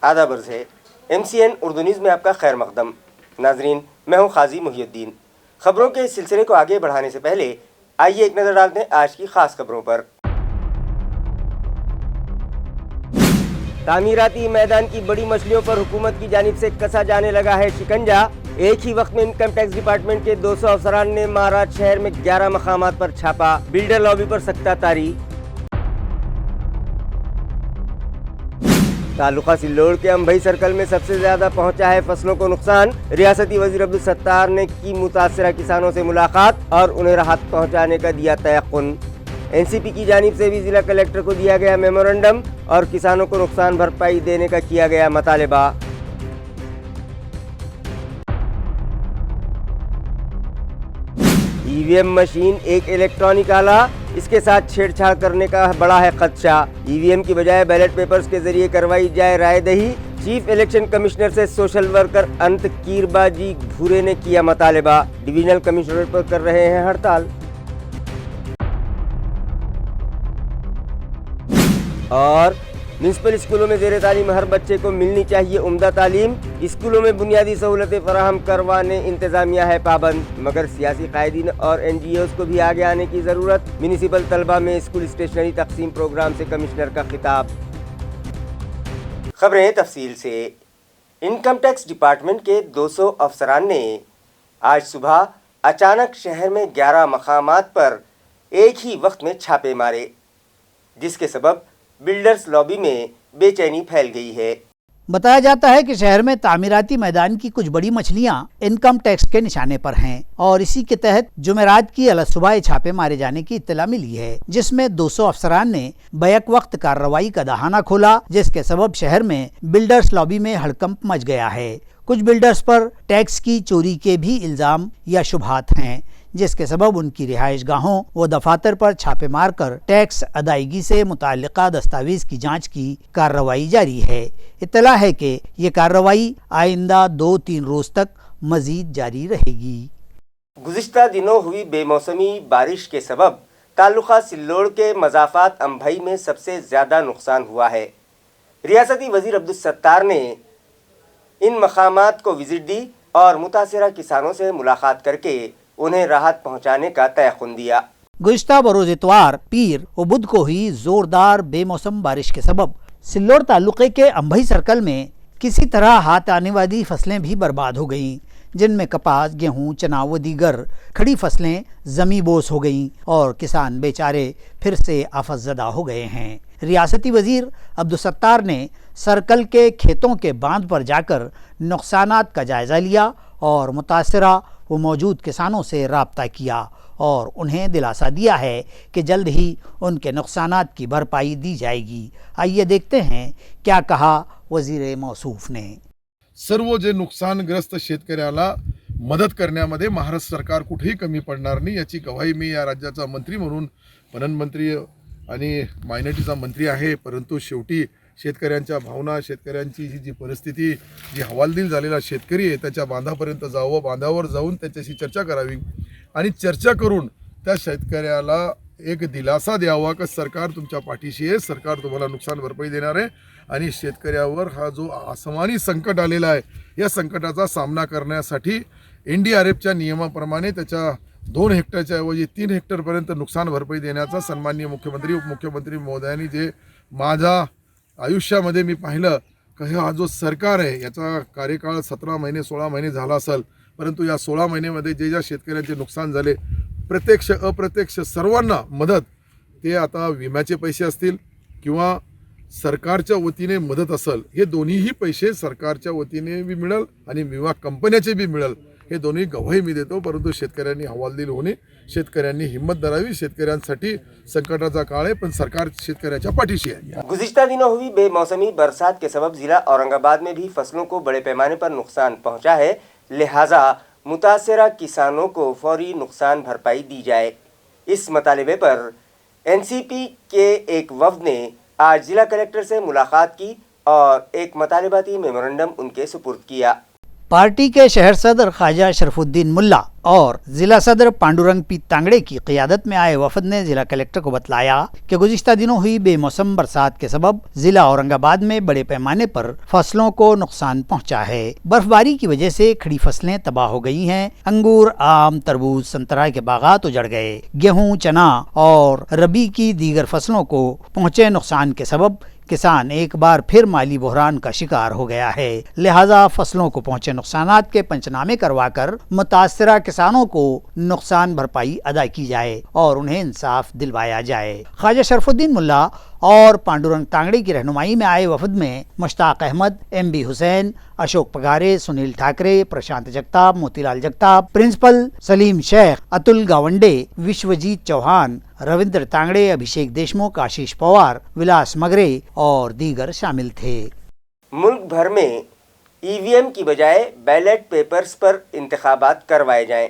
آداب عرض ہے MCN اردو نیوز میں آپ کا خیر مقدم. ناظرین، میں ہوں قاضی محی الدین. خبروں کے اس سلسلے کو آگے بڑھانے سے پہلے آئیے ایک نظر ڈالتے ہیں آج کی خاص خبروں پر. تعمیراتی میدان کی بڑی مچھلیوں پر حکومت کی جانب سے کسا جانے لگا ہے شکنجا. ایک ہی وقت میں انکم ٹیکس ڈپارٹمنٹ کے 200 افسران نے مہاراشٹر شہر میں 11 مقامات پر چھاپا. بلڈر لابی پر سکتہ طاری. تعلقہ سلوڑ کے امبئی سرکل میں سب سے زیادہ پہنچا ہے فصلوں کو نقصان. ریاستی وزیر عبدالستار نے کی متاثرہ کسانوں سے ملاقات اور انہیں راحت پہنچانے کا دیا تیقن. NCP کی جانب سے بھی ضلع کلکٹر کو دیا گیا میمورنڈم اور کسانوں کو نقصان بھرپائی دینے کا کیا گیا مطالبہ. EVM مشین ایک الیکٹرانک آلہ، اس کے ساتھ چھیڑ چھاڑ کرنے کا بڑا ہے خدشہ. EVM کی بجائے بیلٹ پیپرز کے ذریعے کروائی جائے رائے دہی. چیف الیکشن کمشنر سے سوشل ورکر انت کیرباجی بھورے نے کیا مطالبہ. ڈویژنل کمشنر پر کر رہے ہیں ہڑتال. اور میونسپل اسکولوں میں زیر تعلیم ہر بچے کو ملنی چاہیے عمدہ تعلیم. اسکولوں میں بنیادی سہولتیں فراہم کروانے انتظامیہ ہے پابند، مگر سیاسی قائدین اور NGOs کو بھی آگے آنے کی ضرورت. میونسپل طلبہ میں اسکول اسٹیشنری تقسیم پروگرام سے کمشنر کا خطاب. خبریں تفصیل سے. انکم ٹیکس ڈپارٹمنٹ کے 200 افسران نے آج صبح اچانک شہر میں 11 مقامات پر ایک ہی وقت میں چھاپے مارے، جس کے سبب بلڈرز لابی میں بے چینی پھیل گئی ہے. بتایا جاتا ہے کہ شہر میں تعمیراتی میدان کی کچھ بڑی مچھلیاں انکم ٹیکس کے نشانے پر ہیں اور اسی کے تحت جمعرات کی صبح چھاپے مارے جانے کی اطلاع ملی ہے، جس میں 200 افسران نے بیک وقت کارروائی کا دہانہ کھولا، جس کے سبب شہر میں بلڈرز لابی میں ہڑکمپ مچ گیا ہے. کچھ بلڈرز پر ٹیکس کی چوری کے بھی الزام یا شبہات ہیں، جس کے سبب ان کی رہائش گاہوں و دفاتر پر چھاپے مار کر ٹیکس ادائیگی سے متعلقہ دستاویز کی جانچ کی کارروائی جاری ہے. اطلاع ہے کہ یہ کارروائی آئندہ 2-3 روز تک مزید جاری رہے گی. گزشتہ دنوں ہوئی بے موسمی بارش کے سبب تعلقہ سلوڑ کے مضافات امبئی میں سب سے زیادہ نقصان ہوا ہے. ریاستی وزیر عبدالستار نے ان مقامات کو وزٹ دی اور متاثرہ کسانوں سے ملاقات کر کے انہیں راحت پہنچانے کا تیقن دیا. گزشتہ بروز اتوار، پیر و بدھ کو ہوئی زوردار بے موسم بارش کے سبب سلوڑ تعلقے کے امبئی سرکل میں کسی طرح ہاتھ آنے والی فصلیں بھی برباد ہو گئیں، جن میں کپاس، گیہوں، چنا و دیگر کھڑی فصلیں زمیں بوس ہو گئیں اور کسان بیچارے پھر سے آفت زدہ ہو گئے ہیں. ریاستی وزیر عبدالستار نے سرکل کے کھیتوں کے باندھ پر جا کر نقصانات کا جائزہ لیا اور متاثرہ و موجود کسانوں سے رابطہ کیا اور انہیں دلاسا دیا ہے کہ جلد ہی ان کے نقصانات کی بھرپائی دی جائے گی. آئیے دیکھتے ہیں کیا کہا وزیر موصوف ने. सर्व जे नुकसानग्रस्त शेतकऱ्याला मदत करण्यामध्ये महाराष्ट्र सरकार कुठेही कमी पडणार नाही याची गवाही मी या राज्याचा मंत्री म्हणून, पणन मंत्री आणि मायनॉरिटीचा मंत्री आहे. परंतु शेवटी शेतकऱ्यांच्या भावना, शेतकऱ्यांची ही जी परिस्थिती, जी हवालदिल झालेला शेतकरी आहे त्याच्या बांधापर्यंत जावं, बांधावर जाऊन त्याच्याशी चर्चा करावी आणि चर्चा करून त्या शेतकऱ्याला एक दिलासा द्यावा की सरकार तुमच्या पाठीशी आहे, सरकार तुम्हाला नुकसान भरपाई देणार आहे आणि शेतकऱ्यावर हा जो आसमानी संकट आलेला आहे या संकटाचा सामना करण्यासाठी NDRFच्या नियमाप्रमाणे त्याच्या 2 हेक्टरच्या ऐवजी 3 हेक्टरपर्यंत नुकसान भरपाई देण्याचा सन्माननीय मुख्यमंत्री, उपमुख्यमंत्री महोदयांनी जे माझ्या आयुष्यामध्ये मी पाहिलं की हा जो सरकार आहे याचा कार्यकाळ 17 महिने 16 महिने झाला असेल, परंतु या 16 महिन्यामध्ये जे ज्या शेतकऱ्यांचे नुकसान झाले, प्रत्यक्ष अप्रत्यक्ष सर्वांना मदत, ते आता विम्याचे पैसे असतील किंवा सरकारच्या वतीने मदत असेल, हे दोन्हीही पैसे सरकारच्या वतीने भी मिळेल आणि विमा कंपन्याचे भी मिळेल, हे दोन्ही गवाही मी देतो. परंतु शेतकऱ्यांनी हवालदिल होणे, शेतकऱ्यांनी हिम्मत धरावी. शेतकऱ्यांसाठी संकटाचा काळ आहे पण सरकार शेतकऱ्याच्या पाठीशी आहे. गुज़िश्ता दिनों हुई बेमौसमी बरसात के सबब जिला औरंगाबाद में भी फसलों को बड़े पैमाने पर नुकसान पहुंचा है, लिहाजा मुतासरा किसानों को फौरी नुकसान भरपाई दी जाए. इस मतालबे पर NCP के एक वफ्द ने आज जिला कलेक्टर से मुलाकात की और एक मतालबाती मेमोरेंडम उनके सुपुर्द किया. پارٹی کے شہر صدر خواجہ شرف الدین ملا اور ضلع صدر پانڈورنگ پی تانگڑے کی قیادت میں آئے وفد نے ضلع کلکٹر کو بتلایا کہ گزشتہ دنوں ہوئی بے موسم برسات کے سبب ضلع اورنگ آباد میں بڑے پیمانے پر فصلوں کو نقصان پہنچا ہے۔ برف باری کی وجہ سے کھڑی فصلیں تباہ ہو گئی ہیں۔ انگور، آم، تربوز، سنترا کے باغات اجڑ گئے۔ گیہوں، چنا اور ربی کی دیگر فصلوں کو پہنچے نقصان کے سبب کسان ایک بار پھر مالی بحران کا شکار ہو گیا ہے، لہذا فصلوں کو پہنچے نقصانات کے پنچنامے کروا کر متاثرہ کسانوں کو نقصان بھرپائی ادا کی جائے اور انہیں انصاف دلوایا جائے۔ خواجہ شرف الدین ملا اور پانڈورنگ تانگڑے کی رہنمائی میں آئے وفد میں مشتاق احمد، ایم بی حسین، اشوک پگارے، سنیل ٹھاکرے، پرشانت جگتاپ، موتی لال جگتاپ، پرنسپل سلیم شیخ، اتل گاونڈے، وشوجیت چوہان، روندر تانگڑے، ابھیشیک دیشمکھ، آشیش پوار، ولاس مگرے اور دیگر شامل تھے۔ ملک بھر میں ای وی ایم کی بجائے بیلٹ پیپرز پر انتخابات کروائے جائیں۔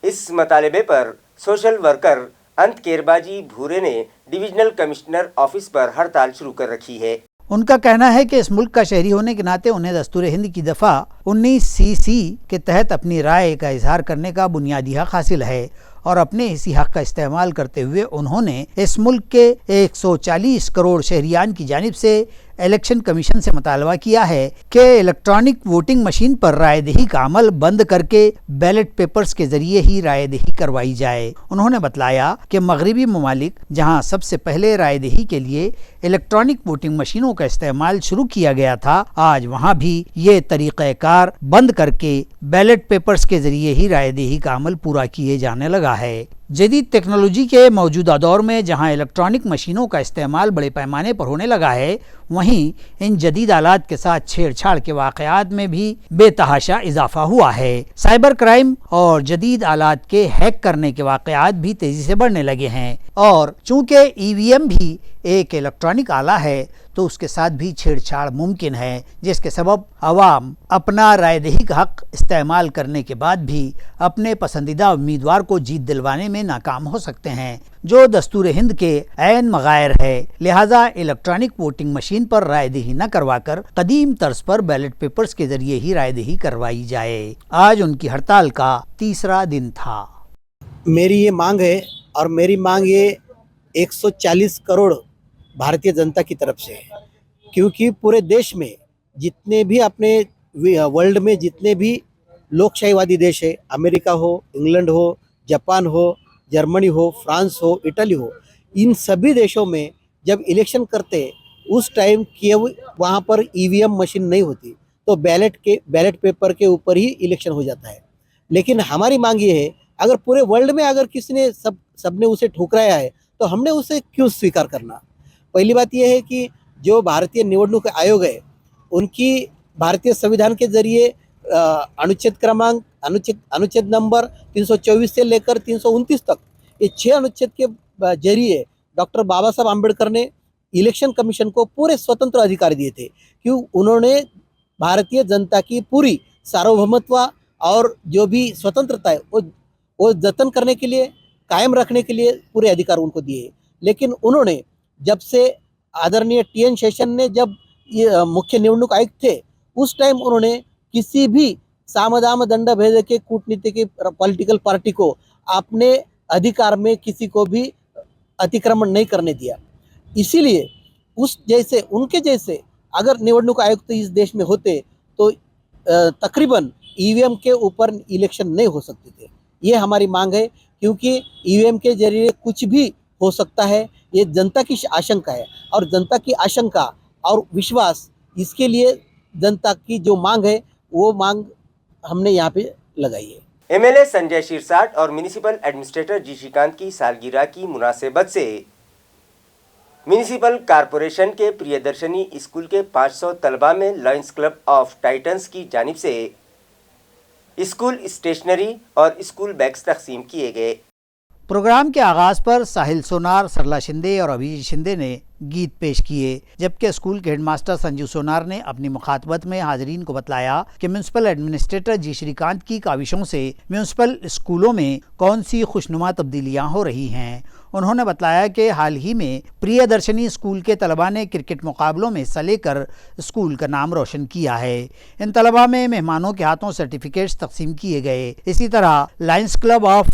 اس مطالبے پر سوشل ورکر انت کیرباجی بھورے نے ڈویژنل کمشنر آفس پر ہڑتال شروع کر رکھی ہے۔ ان کا کہنا ہے کہ اس ملک کا شہری ہونے کے ناطے انہیں دستور ہند کی دفعہ 19 کے تحت اپنی رائے کا اظہار کرنے کا بنیادی حق حاصل ہے اور اپنے اسی حق کا استعمال کرتے ہوئے انہوں نے اس ملک کے 140 کروڑ شہریان کی جانب سے الیکشن کمیشن سے مطالبہ کیا ہے کہ الیکٹرانک ووٹنگ مشین پر رائے دہی کا عمل بند کر کے بیلٹ پیپرز کے ذریعے ہی رائے دہی کروائی جائے۔ انہوں نے بتلایا کہ مغربی ممالک جہاں سب سے پہلے رائے دہی کے لیے الیکٹرانک ووٹنگ مشینوں کا استعمال شروع کیا گیا تھا، آج وہاں بھی یہ طریقہ کار بند کر کے بیلٹ پیپرز کے ذریعے ہی رائے دہی کا عمل پورا کیے جانے لگا ہے۔ جدید ٹیکنالوجی کے موجودہ دور میں جہاں الیکٹرانک مشینوں کا استعمال بڑے پیمانے پر ہونے لگا ہے، وہیں ان جدید آلات کے ساتھ چھیڑ چھاڑ کے واقعات میں بھی بے تحاشا اضافہ ہوا ہے۔ سائبر کرائم اور جدید آلات کے ہیک کرنے کے واقعات بھی تیزی سے بڑھنے لگے ہیں، اور چونکہ ای وی ایم بھی ایک الیکٹرانک آلہ ہے تو اس کے ساتھ بھی چھیڑ چھاڑ ممکن ہے، جس کے سبب عوام اپنا رائے دہی کا حق استعمال کرنے کے بعد بھی اپنے پسندیدہ امیدوار کو جیت دلوانے میں ناکام ہو سکتے ہیں، جو دستور ہند کے عین مغائر ہے۔ لہذا الیکٹرانک ووٹنگ مشین پر رائے دہی نہ کروا کر قدیم طرز پر بیلٹ پیپرز کے ذریعے ہی رائے دہی کروائی جائے۔ آج ان کی ہڑتال کا تیسرا دن تھا۔ میری یہ مانگ ہے، اور میری مانگ یہ 140 کروڑ بھارتیہ جنتا کی طرف سے ہے، کیونکہ پورے دیش میں جتنے بھی اپنے ورلڈ میں جتنے بھی لوک شاہی وادی دیش ہے، امریکہ ہو، انگلینڈ ہو، جاپان ہو، جرمنی ہو، فرانس ہو، اٹلی ہو، ان سبھی دیشوں میں جب الیکشن کرتے اس ٹائم کہ وہاں پر ای وی ایم مشین نہیں ہوتی تو بیلٹ پیپر کے اوپر ہی الیکشن ہو جاتا ہے۔ لیکن ہماری مانگ یہ ہے، اگر پورے ورلڈ میں اگر کسی نے سب نے اسے ٹھکرایا ہے تو ہم نے اسے کیوں سویکار کرنا؟ پہلی بات یہ ہے کہ جو بھارتیہ نوڈنک آیوگ ہے، ان کی بھارتیہ سویدھان کے ذریعے انوچھید نمبر 324 سے لے کر 329 تک یہ 6 انوچھید کے ذریعے ڈاکٹر بابا صاحب امبیڈکر نے الیکشن کمیشن کو پورے سوتنتر ادھیکار دیے تھے، کیوں انہوں نے بھارتیہ جنتا کی پوری سارवभौमत्व اور جو بھی سوتنترتا ہے وہ جتن کرنے کے لیے، قائم رکھنے کے لیے پورے ادھیکار ان کو دیے۔ لیکن انہوں نے جب سے آدرنیہ ٹی این شیشن نے جب یہ مکھیہ نوڈنک آیوکت تھے، اس ٹائم انہوں نے کسی بھی سامدام دنڈ بھید کے کورٹنیتی کی پولیٹیکل پارٹی کو اپنے ادھیکار میں کسی کو بھی اتکرمن نہیں کرنے دیا۔ اسی لیے ان کے جیسے اگر نوڈنک آیوکت اس دیش میں ہوتے تو تقریباً ای وی ایم کے اوپر الیکشن نہیں ہو سکتے تھے۔ یہ ہماری مانگ ہے، کیونکہ ای وی ایم کے ذریعے کچھ بھی ہو سکتا ہے، یہ جنتا کی آشنکا ہے، اور جنتا کی آشنکا اور وشواس، اس کے لیے جنتا کی جو مانگ ہے وہ مانگ ہم نے یہاں پہ لگائی ہے۔ ایم ایل اے سنجے شیرساٹ اور میونسپل ایڈمنسٹریٹر جی شریکانت کی سالگرہ کی مناسبت سے میونسپل کارپوریشن کے پریادرشنی اسکول کے 500 طلباء میں لائنز کلب آف ٹائٹنز کی جانب سے اسکول اسٹیشنری اور اسکول بیگز تقسیم کیے گئے۔ پروگرام کے آغاز پر ساحل سونار، سرلا شندے اور ابھیجیت شندے نے گیت پیش کیے، جبکہ اسکول کے ہیڈ ماسٹر سنجیو سونار نے اپنی مخاطبت میں حاضرین کو بتلایا کہ میونسپل ایڈمنسٹریٹر جی شریکانت کی کاوشوں سے میونسپل اسکولوں میں کون سی خوشنما تبدیلیاں ہو رہی ہیں۔ انہوں نے بتلایا کہ حال ہی میں پریادرشنی اسکول کے طلباء نے کرکٹ مقابلوں میں حصہ لے کر اسکول کا نام روشن کیا ہے۔ ان طلباء میں مہمانوں کے ہاتھوں سرٹیفکیٹس تقسیم کیے گئے۔ اسی طرح لائنز کلب آف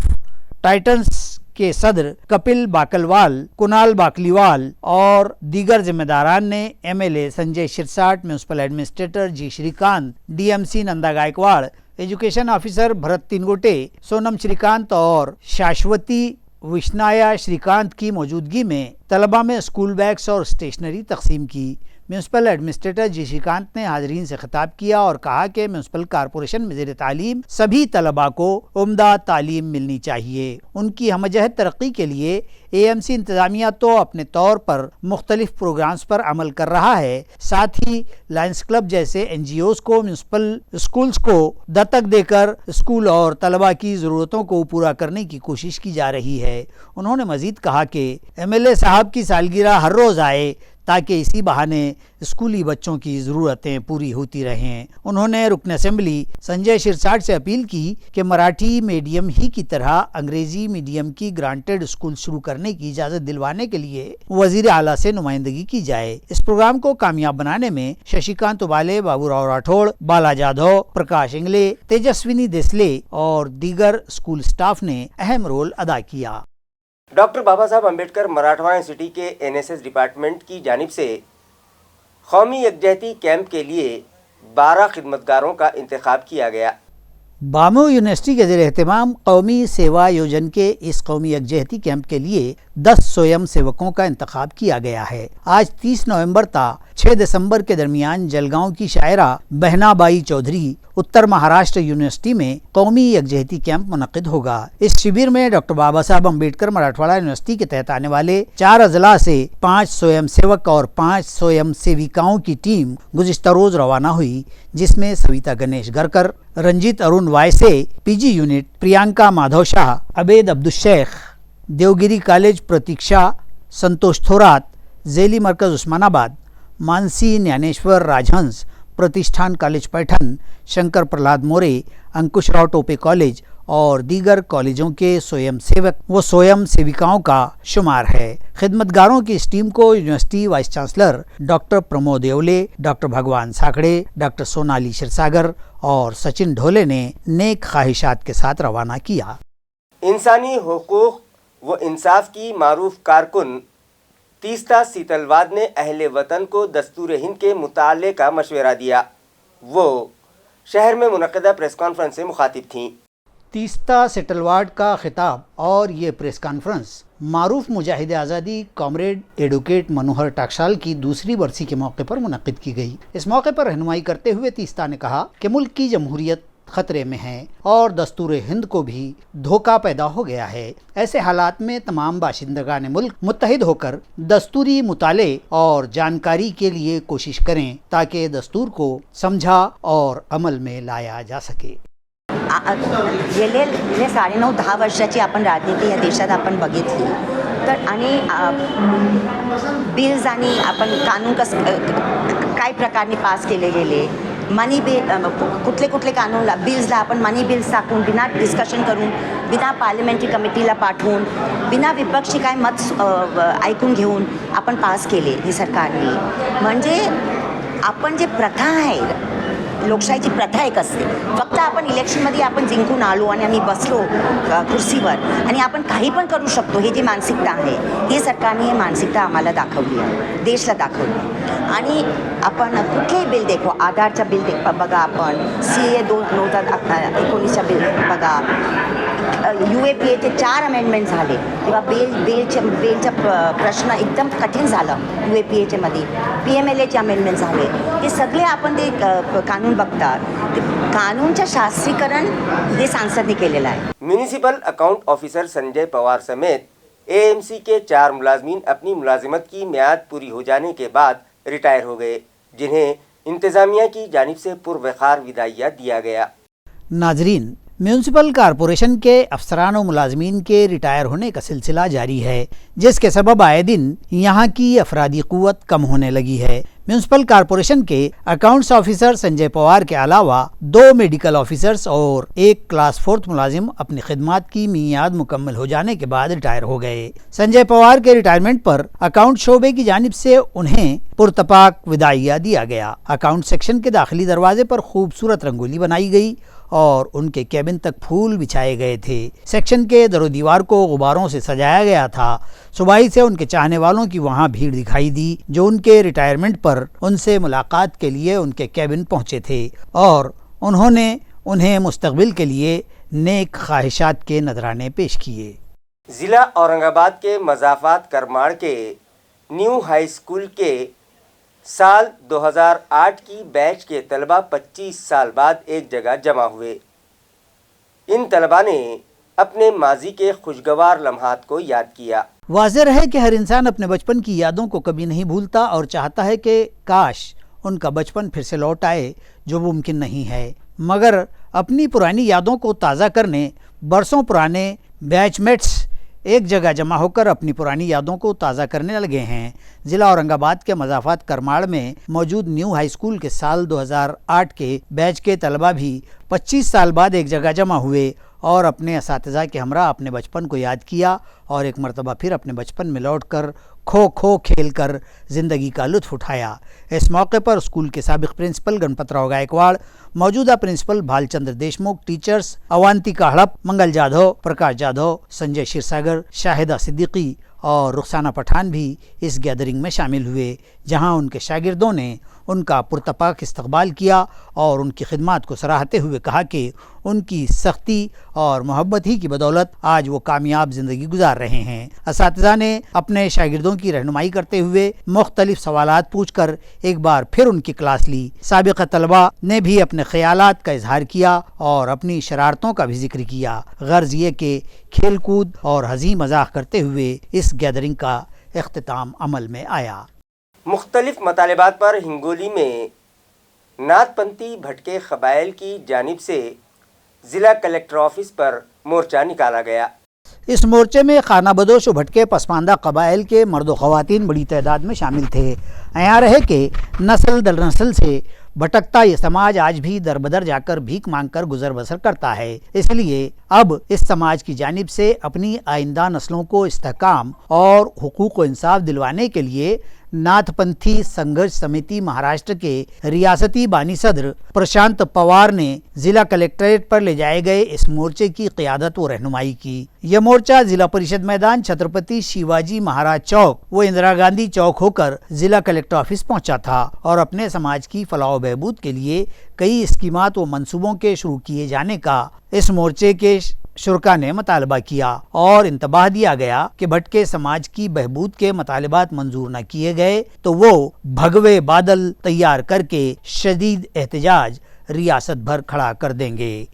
ٹائٹنز کے صدر کپل باکلوال، کنال باکلیوال اور دیگر ذمہ داران نے M L A Sanjay Shirsat, municipal administrator G Shrikant, D M C Nanda Gaikwad, education officer Bharat Tengote, Sonam Shrikant اور شاشوتی وشنایا شریکانت کی موجودگی میں طلباء میں اسکول بیگس اور اسٹیشنری تقسیم کی۔ میونسپل ایڈمنسٹریٹر جی شریکانت نے حاضرین سے خطاب کیا اور کہا کہ میونسپل کارپوریشن میں زیر تعلیم سبھی طلباء کو عمدہ تعلیم ملنی چاہیے۔ ان کی ہمہ جہت ترقی کے لیے اے ایم سی انتظامیہ تو اپنے طور پر مختلف پروگرامز پر عمل کر رہا ہے، ساتھ ہی لائنز کلب جیسے این جی اوز کو میونسپل اسکولز کو دتک دے کر اسکول اور طلباء کی ضرورتوں کو پورا کرنے کی کوشش کی جا رہی ہے۔ انہوں نے مزید کہا کہ ایم ایل اے صاحب کی سالگرہ ہر روز آئے تاکہ اسی بہانے اسکولی بچوں کی ضرورتیں پوری ہوتی رہیں۔ انہوں نے رکن اسمبلی سنجے شرساٹ سے اپیل کی کہ مراٹھی میڈیم ہی کی طرح انگریزی میڈیم کی گرانٹیڈ اسکول شروع کرنے کی اجازت دلوانے کے لیے وزیر اعلیٰ سے نمائندگی کی جائے۔ اس پروگرام کو کامیاب بنانے میں ششی کانت ابالے، بابو راؤ راٹھوڑ، بالا جادھو، پرکاش انگلے، تیجسوینی دیسلے اور دیگر اسکول سٹاف نے اہم رول ادا کیا۔ ڈاکٹر بابا صاحب امبیڈکر مراٹھواڑہ یونیورسٹی کے این ایس ایس ڈپارٹمنٹ کی جانب سے قومی یکجہتی کیمپ کے لیے 12 خدمتگاروں کا انتخاب کیا گیا۔ بامو یونیورسٹی کے زیر اہتمام قومی سیوا یوجن کے اس قومی یکجہتی کیمپ کے لیے 10 سویم سیوکوں کا انتخاب کیا گیا ہے۔ آج 30 نومبر تا 6 دسمبر کے درمیان جلگاؤں کی شاعرہ بہنا بائی چودھری اتر مہاراشٹر یونیورسٹی میں قومی یکجہتی کیمپ منعقد ہوگا۔ اس شبیر میں ڈاکٹر بابا صاحب امبیڈکر مراٹھواڑہ یونیورسٹی کے تحت آنے والے 4 اضلاع سے 5 سویم سیوک اور 5 سویم سیوکاؤں کی ٹیم گزشتہ روز روانہ ہوئی، جس میں Savita Ganesh Girkar, Ranjit Arun Waise P G unit, Priyanka Madhav Shah, Ubaid Abdulsheikh, Deogiri college Pratiksha, Santosh Thorat, ذیلی مرکز Osmanabad, Mansi Dnyaneshwar Rajhans, Pratishthan college Paithan, Shankar Pralhad More, Ankush Rao Tope college اور دیگر کالجوں کے سویم سیوک و سویم سیوکاؤں کا شمار ہے۔ خدمتگاروں کی اس ٹیم کو university vice chancellor doctor Pramod Yeole, doctor Bhagwan Sakhare, doctor Sonali شرساگر اور سچن ڈھولے نے نیک خواہشات کے ساتھ روانہ کیا۔ انسانی حقوق و انصاف کی معروف کارکن تیستا سیتلواد نے اہل وطن کو دستور ہند کے مطالعے کا مشورہ دیا۔ وہ شہر میں منعقدہ پریس کانفرنس سے مخاطب تھیں۔ تیستا سیٹلواڈ کا خطاب اور یہ پریس کانفرنس معروف مجاہد آزادی کامریڈ ایڈوکیٹ منوہر ٹاکسال کی دوسری برسی کے موقع پر منعقد کی گئی۔ اس موقع پر رہنمائی کرتے ہوئے تیستا نے کہا کہ ملک کی جمہوریت خطرے میں ہے اور دستور ہند کو بھی دھوکہ پیدا ہو گیا ہے۔ ایسے حالات میں تمام باشندگان ملک متحد ہو کر دستوری مطالعے اور جانکاری کے لیے کوشش کریں تاکہ دستور کو سمجھا اور عمل میں لایا جا سکے۔ गेले 9.5 वर्षाची आपण राजनीती या देशात आपण बघितली तर आणि बिल्स आणि आपण कानून काय प्रकारने पास केले गेले, मनी बिल कुठले कानूनला बिल्सला आपण मनी बिल्स टाकून बिना डिस्कशन करून, बिना पार्लमेंटरी कमिटीला पाठवून, बिना विपक्षी काय मत ऐकून घेऊन आपण पास केले हे सरकारने। म्हणजे आपण जे प्रथा आहे, लोकशाहीची प्रथा एक असते, फक्त आपण इलेक्शनमध्ये आपण जिंकून आलो आणि आम्ही बसलो कुर्सीवर आणि आपण काही पण करू शकतो, हे जी मानसिकता आहे, हे सरकारने हे मानसिकता आम्हाला दाखवली आहे, देशला दाखवली। आणि आपण कुठलेही बिल देखो, आधारच्या बिल बघा, आपण CA 2019च्या बिल बघा, UAPAचे 4 अमेंडमेंट झाले तेव्हा बेलचा प्रश्न एकदम कठीण झाला। UAPAचे मध्ये PMLAचे अमेंडमेंट झाले, हे सगळे आपण ते कानून बघतात, ते कानूनचं शास्त्रीकरण हे सांसदने केलेलं आहे। Municipal account officer Sanjay Pawar समेत AMC के 4 मुलाजमीन अपनी मुलाजिमत की मियाद पूरी हो जाने के बाद रिटायर हो गए, जिन्हें इंतज़ामिया की जानिब से पुरवक़ार विदाइया दिया गया। नाजरीन, म्यूनसिपल कॉरपोरेशन के अफसरान और मुलाजमीन के रिटायर होने का सिलसिला जारी है, जिसके सबब आए दिन यहाँ की अफरादी क़ुव्वत कम होने लगी है। म्यूनिसिपल कॉरपोरेशन के अकाउंट्स ऑफिसर संजय पवार के अलावा 2 मेडिकल ऑफिसर्स और 1 क्लास 4th मुलाजिम अपनी खिदमत की मियाद मुकम्मल हो जाने के बाद रिटायर हो गए। संजय पवार के रिटायरमेंट पर अकाउंट शोबे की जानिब से उन्हें पुरतपाक विदाइया दिया गया। अकाउंट सेक्शन के दाखिली दरवाजे पर खूबसूरत रंगोली बनाई गई और उनके कैबिन तक फूल बिछाए गए थे। सेक्शन के दरो दीवार को गुब्बारों से सजाया गया था। सुबह से उनके चाहने वालों की वहां भीड़ दिखाई दी, जो उनके रिटायरमेंट पर उनसे मुलाकात के लिए उनके कैबिन पहुंचे थे और उन्होंने उन्हें मुस्तकबिल के लिए नेक ख्वाहिशात के नजराने पेश किए। जिला औरंगाबाद के मज़ाफ़ात करमाड़ के न्यू हाई स्कूल के साल 2008 की बैच के तलबा 25 साल बाद एक जगह जमा हुए। इन तलबा ने अपने माजी के खुशगवार लम्हात को याद किया। वाज़ेह है कि हर इंसान अपने बचपन की यादों को कभी नहीं भूलता और चाहता है कि काश उनका बचपन फिर से लौट आए, जो मुमकिन नहीं है। मगर अपनी पुरानी यादों को ताज़ा करने बरसों पुराने बैचमेट्स एक जगह जमा होकर अपनी पुरानी यादों को ताज़ा करने लगे हैं। ज़िला औरंगाबाद के मज़ाफ़ात करमाड़ में मौजूद न्यू हाई स्कूल के साल 2008 के बैच के तलबा भी 25 साल बाद एक जगह जमा हुए और अपने असातिज़ा के हमरा अपने बचपन को याद किया और एक मरतबा फिर अपने बचपन में लौट कर खो खो खेल कर ज़िंदगी का लुत्फ़ उठाया। इस मौके पर स्कूल के साबिक़ प्रिंसिपल गणपतराव गायकवाड़, मौजूदा प्रिंसिपल भालचंद्र देशमुख, टीचर्स अवंतिका हड़प, मंगल जाधव, प्रकाश जाधव, संजय क्षीरसागर, शाहिदा सिद्दीकी और रुखसाना पठान भी इस गैदरिंग में शामिल हुए, जहां उनके शागिर्दों ने उनका पुरतपाक इस्तकबाल किया और उनकी खिदमत को सराहते हुए कहा कि उनकी सख्ती और मोहब्बत ही की बदौलत आज वो कामयाब ज़िंदगी गुजार रहे हैं। असातिज़ा ने अपने शागिर्दों की रहनुमाई करते हुए मुख्तलिफ सवालात पूछकर एक बार फिर उनकी क्लास ली। साबिक़ तलबा ने भी अपने ख्यालात का इजहार किया और अपनी शरारतों का भी जिक्र किया। गर्ज ये कि खेल कूद और हंसी मजाक करते हुए इस गैदरिंग का इख्तिताम अमल में आया। मुख्तलिफ मतालिबात पर हिंगोली में नाथपंथी भटके क़बाइल की जानिब से ज़िला कलेक्टर ऑफिस पर मोर्चा निकाला गया। इस मोर्चे में खाना बदोश भटके पसमानदा कबाइल के मर्द व ख़वातीन बड़ी तादाद में शामिल थे। यहाँ रहे कि नस्ल दर नस्ल से भटकता ये समाज आज भी दर बदर जाकर भीख मांगकर गुजर बसर करता है। इसलिए अब इस समाज की जानिब से अपनी आइंदा नस्लों को इस्तेहकाम और हुकूक व इंसाफ दिलवाने के लिए नाथपंथी संघर्ष समिति महाराष्ट्र के रियासती बानी सदर प्रशांत पवार ने जिला कलेक्ट्रेट पर ले जाए गए इस मोर्चे की क़ियादत व रहनुमाई की। यह मोर्चा जिला परिषद मैदान, छत्रपति शिवाजी महाराज चौक व इंदिरा गांधी चौक होकर जिला कलेक्टर ऑफिस पहुंचा था और अपने समाज की फलाह बहबूद के लिए कई स्कीमात व मंसूबों के शुरू किए जाने का इस मोर्चे के शुरका ने मुतालबा किया और इंतबाह दिया गया कि भटके समाज की बहबूद के मुतालबात मंजूर न किए गए तो वो भगवे बादल तैयार करके शदीद एहतजाज रियासत भर खड़ा कर देंगे।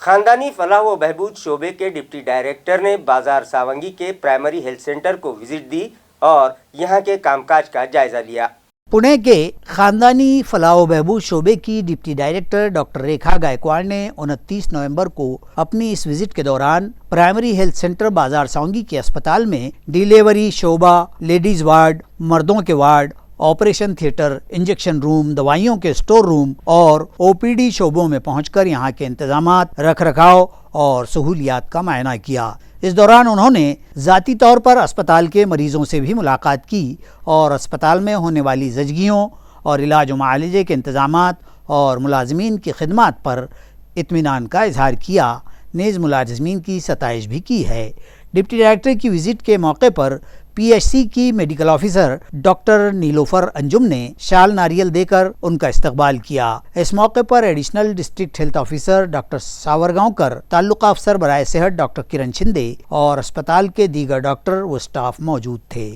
खानदानी फलाह व बहबूद शोबे के डिप्टी डायरेक्टर ने बाजार सावंगी के प्राइमरी हेल्थ सेंटर को विजिट दी और यहाँ के कामकाज का जायजा लिया। पुणे के खानदानी फलाह व बहबूद शोबे की डिप्टी डायरेक्टर डॉक्टर रेखा गायकवाड़ ने 29 नवंबर को अपनी इस विजिट के दौरान प्राइमरी हेल्थ सेंटर बाजार सावंगी के अस्पताल में डिलीवरी शोबा, लेडीज वार्ड, मर्दों के ward, operation theatre, injection room, दवाइयों के स्टोर रूम और ओपीडी शोबों में पहुंचकर यहां के इंतजामात, रख रखाव और सहूलियात का मायना किया। इस दौरान उन्होंने ज़ाती तौर पर अस्पताल के मरीजों से भी मुलाकात की और अस्पताल में होने वाली ज़चगियों और इलाज व मुआलजे के इंतजामात और मुलाजमीन की खिदमत पर इत्मीनान का इजहार किया। नेज़ मुलाजमीन की सताइश भी की है। डिप्टी डायरेक्टर की विजिट के मौके पर पीएचसी की medical officer doctor Nilofar Anjum ने शाल नारियल देकर उनका इस्तकबाल किया। इस मौके पर additional district health officer doctor Savargaonkar, taluka अफसर बराए सेहत डॉक्टर किरण शिंदे और अस्पताल के दीगर डॉक्टर व स्टाफ मौजूद थे।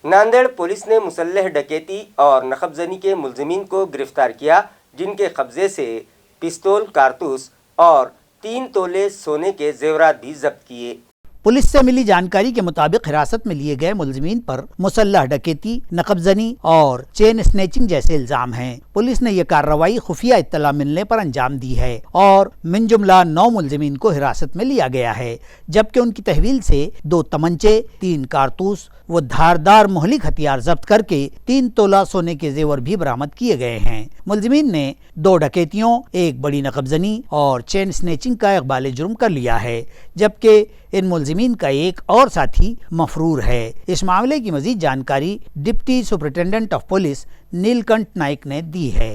नांदेड़ पुलिस ने मुसल्लह डकैती और नखबजनी के मुलजिमीन को गिरफ्तार किया, जिनके कब्जे से पिस्तौल, कारतूस और 3 तोले सोने के जेवरात भी जब्त किए। पुलिस से मिली जानकारी के मुताबिक हिरासत में लिए गए मुलजिमीन पर मुसल्लह डकैती, नकबजनी और चेन स्नैचिंग जैसे इल्जाम हैं। पुलिस ने यह कार्रवाई खुफिया इत्तला मिलने पर अंजाम दी है और मिन जुमला 9 मुलजिमीन को हिरासत में लिया गया है, जबकि उनकी तहवील से 2 तमंचे, 3 कारतूस व धारदार मुहलिक हथियार जब्त करके 3 तोला सोने के जेवर भी बरामद किए गए हैं। मुलजिमीन ने 2 डकैतियों, 1 बड़ी नकबजनी और चेन स्नैचिंग का इकबाल जुर्म कर लिया है, जबकि इन मुलजिमीन का एक और साथी मफरूर है। इस मामले की मजीद जानकारी deputy superintendent of police Neelkanth Naik ने दी है।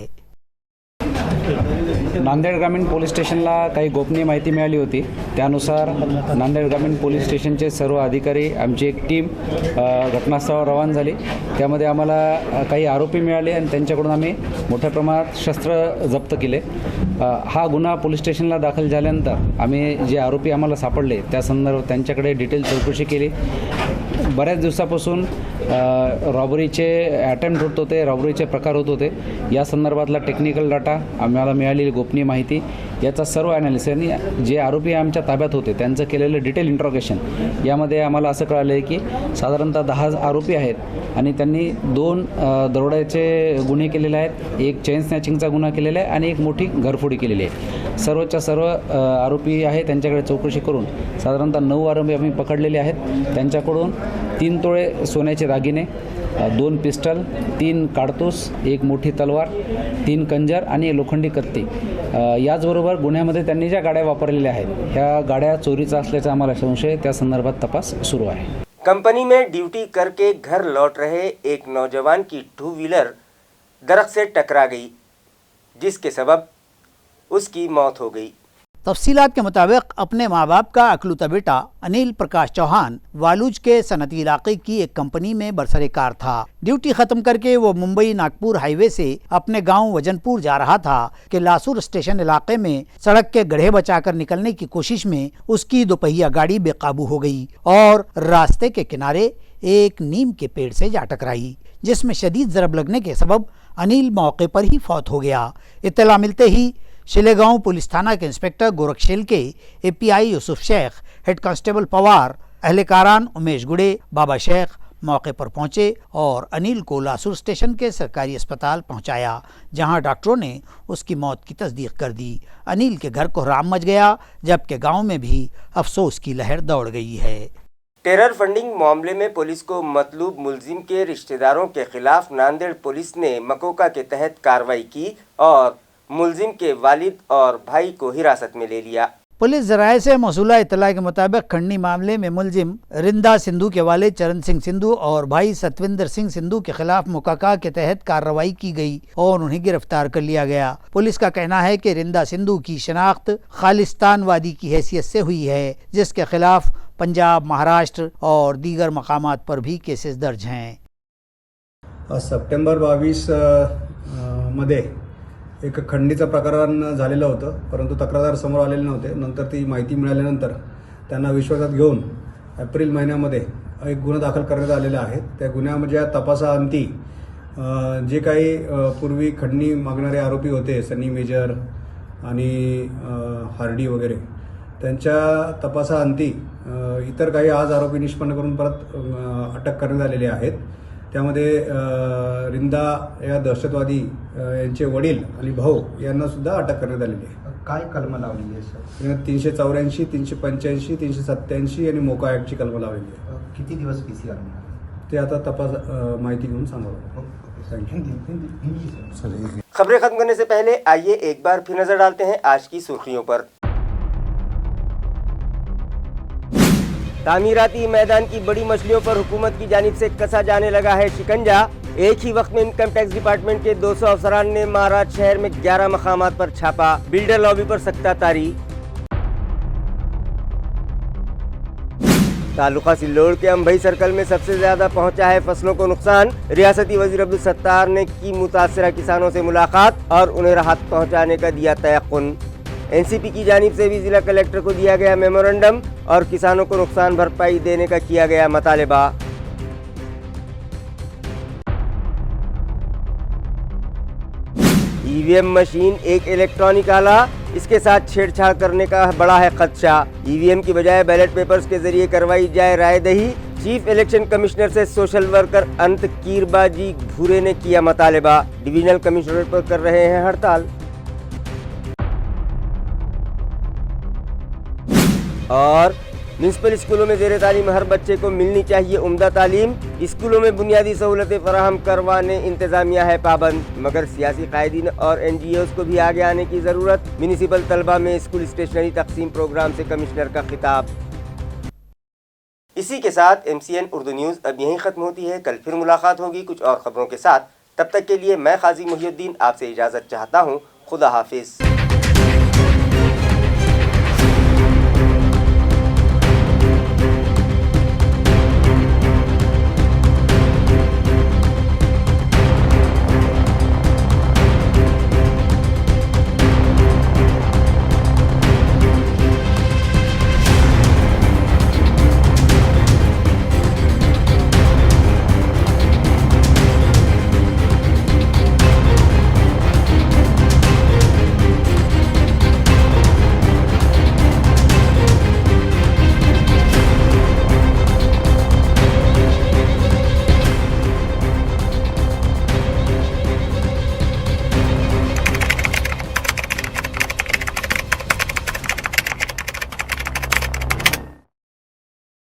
नांदेड ग्रामीण पोलीस स्टेशनला काही गोपनीय माहिती मिळाली होती, त्यानुसार नांदेड ग्रामीण पोलीस स्टेशनचे सर्व अधिकारी, आमची एक टीम घटनास्थळावर रवाना झाली। त्यामध्ये आम्हाला काही आरोपी मिळाले आणि त्यांच्याकडून आम्ही मोठ्या प्रमाणात शस्त्र जप्त केले। हा गुन्हा पोलीस स्टेशनला दाखल झाल्यानंतर आम्ही जे आरोपी आम्हाला सापडले त्या संदर्भात त्यांच्याकडे डिटेल चौकशी केली। बऱ्याच दिवसापासून रॉबरीचे अटेम्प्ट होत होते, रॉबरीचे प्रकार होत होते, या संदर्भातला टेक्निकल डाटा आम्हाला मिळालेली गोपनीय माहिती याचा सर्व ॲनालिसिस आणि जे आरोपी आमच्या ताब्यात होते त्यांचं केलेलं डिटेल इंट्रोगेशन यामध्ये आम्हाला असं कळालं आहे की साधारणतः 10 आरोपी आहेत आणि त्यांनी 2 दरोड्याचे गुन्हे केलेले आहेत, 1 चेन स्नॅचिंगचा गुन्हा केलेला आहे आणि 1 मोठी घरफोडी केलेली आहे। सर्वच्या सर्व आरोपी आहे त्यांच्याकडे चौकशी करून साधारणतः 9 आरोपी आम्ही पकडलेले आहेत। त्यांच्याकडून 3 तोळे सोन्याचे दागिने, 2 पिस्टल, 3 काडतूस, 1 मोठी तलवार, 3 कंजर आणि लोखंडी कत्ती, याचबरोबर गुन्ह्यामध्ये त्यांनी ज्या गाड्या वापरलेल्या आहेत ह्या गाड्या चोरीचा असल्याचा आम्हाला संशय, त्या संदर्भात तपास सुरू आहे। कंपनी में ड्यूटी करके घर लौट रहे एक नौजवान की 2 व्हीलर दरख्त से टकरा गई, जिसके सबब उसकी मौत हो गई। तफसीलात के मुताबिक अपने माँ बाप का अकलौता बेटा अनिल प्रकाश चौहान वालूज के सनती इलाके की एक कंपनी में बरसरेकार था। ड्यूटी खत्म करके वो मुंबई नागपुर हाईवे से अपने गांव वजनपुर जा रहा था कि लासूर स्टेशन इलाके में सड़क के गड्ढे बचाकर निकलने की कोशिश में उसकी दोपहिया गाड़ी बेकाबू हो गई और रास्ते के किनारे एक नीम के पेड़ से जा टकराई, जिसमें शदीद ज़रब लगने के सबब अनिल मौके पर ही फौत हो गया। इत्तला मिलते ही शिलेगांव पुलिस थाना के इंस्पेक्टर गोरखशेल के API Yusuf Shaikh, head constable Pawar, अहलकारान उमेश गुड़े, बाबा शेख मौके पर पहुंचे और अनिल को लासूर स्टेशन के सरकारी अस्पताल पहुंचाया, जहां डॉक्टरों ने उसकी मौत की तस्दीक कर दी। अनिल के घर कोहराम मच गया, जबकि गांव में भी अफसोस की लहर दौड़ गई है। टेरर फंडिंग मामले में पुलिस को मतलूब मुलजिम के रिश्तेदारों के खिलाफ नांदेड़ पुलिस ने मकोका के तहत कार्रवाई की और मुलजिम के वालिद और भाई को हिरासत में ले लिया। पुलिस जराये से मौसूला इत्तला के मुताबिक खंडनी मामले में मुलजिम रिंदा सिंधु के वालिद चरण सिंह सिंधु और भाई सतविंदर सिंह सिंधु के खिलाफ मुकाका के तहत कार्रवाई की गई और उन्हें गिरफ्तार कर लिया गया। पुलिस का कहना है कि रिंदा सिंधु की शनाख्त खालिस्तान वादी की हैसियत से हुई है, जिसके खिलाफ पंजाब, महाराष्ट्र और दीगर मकामात पर भी केसेस दर्ज हैं। सप्टेंबर 22 मध्ये एक खंडणीचं प्रकरण झालेलं होतं, परंतु तक्रारदार समोर आलेले नव्हते। नंतर ती माहिती मिळाल्यानंतर त्यांना विश्वासात घेऊन एप्रिल महिन्यामध्ये एक गुन्हा दाखल करण्यात आलेला आहे। त्या गुन्ह्यामध्ये तपासाअंती जे काही पूर्वी खंडणी मागणारे आरोपी होते, सनी मेजर आणि हार्डी वगैरे, त्यांच्या तपासाअंती इतर काही आज आरोपी निष्पन्न करून परत अटक करण्यात आलेले आहेत। त्यामध्ये रिंदा या दहशतवादी यांचे वडील आणि भाऊ यांना सुद्धा अटक करण्यात आलेली आहे। काय कलम लावली आहे सर? 384, 385, 387 आणि मोका ॲक्टची कलम लावलेली आहे। किती दिवस PCR ते आता तपास माहिती घेऊन सांगावं। खबरें खत्म करने से पहले आइए एक बार फिर नजर डालते हैं आज की सुर्खियों पर। तामीराती मैदान की बड़ी मछलियों पर हुकूमत की जानिब से कसा जाने लगा है शिकंजा। एक ही वक्त में इनकम टैक्स डिपार्टमेंट के 200 अफसरान ने महाराज शहर में 11 मकामात पर छापा, बिल्डर लॉबी पर सख्ता तारी। तालुका सिल्लोड़ के अंभई सर्कल में सबसे ज्यादा पहुंचा है फसलों को नुकसान। रियासती वजीर अब्दुल सत्तार ने की मुतासरा किसानों से मुलाकात और उन्हें राहत पहुंचाने का दिया तयक्कुन। एनसीपी की जानिब से भी जिला कलेक्टर को दिया गया मेमोरेंडम और किसानों को नुकसान भरपाई देने का किया गया मुतालबा। ईवीएम मशीन एक इलेक्ट्रॉनिक आला, इसके साथ छेड़छाड़ करने का बड़ा है खदशा। ईवीएम की बजाय बैलेट पेपर्स के जरिए करवाई जाए रायदही। चीफ इलेक्शन कमिश्नर से सोशल वर्कर अंत कीरबाजी भूरे ने किया मुतालबा। डिविजनल कमिश्नर पर कर रहे हैं हड़ताल। और म्यूनसिपल स्कूलों में ज़ेर तालीम हर बच्चे को मिलनी चाहिए उम्दा तालीम। स्कूलों में बुनियादी सहूलतें फराहम करवाने इंतज़ामिया है पाबंद, मगर सियासी कायदीन और NGOs को भी आगे आने की ज़रूरत। म्यूनिसिपल तलबा में स्कूल स्टेशनरी तकसीम प्रोग्राम से कमिश्नर का खिताब। इसी के साथ MCN उर्दू न्यूज़ अब यहीं ख़त्म होती है। कल फिर मुलाकात होगी कुछ और ख़बरों के साथ। तब तक के लिए मैं काजी मुहिउद्दीन आपसे इजाज़त चाहता हूँ। खुदा हाफिज़।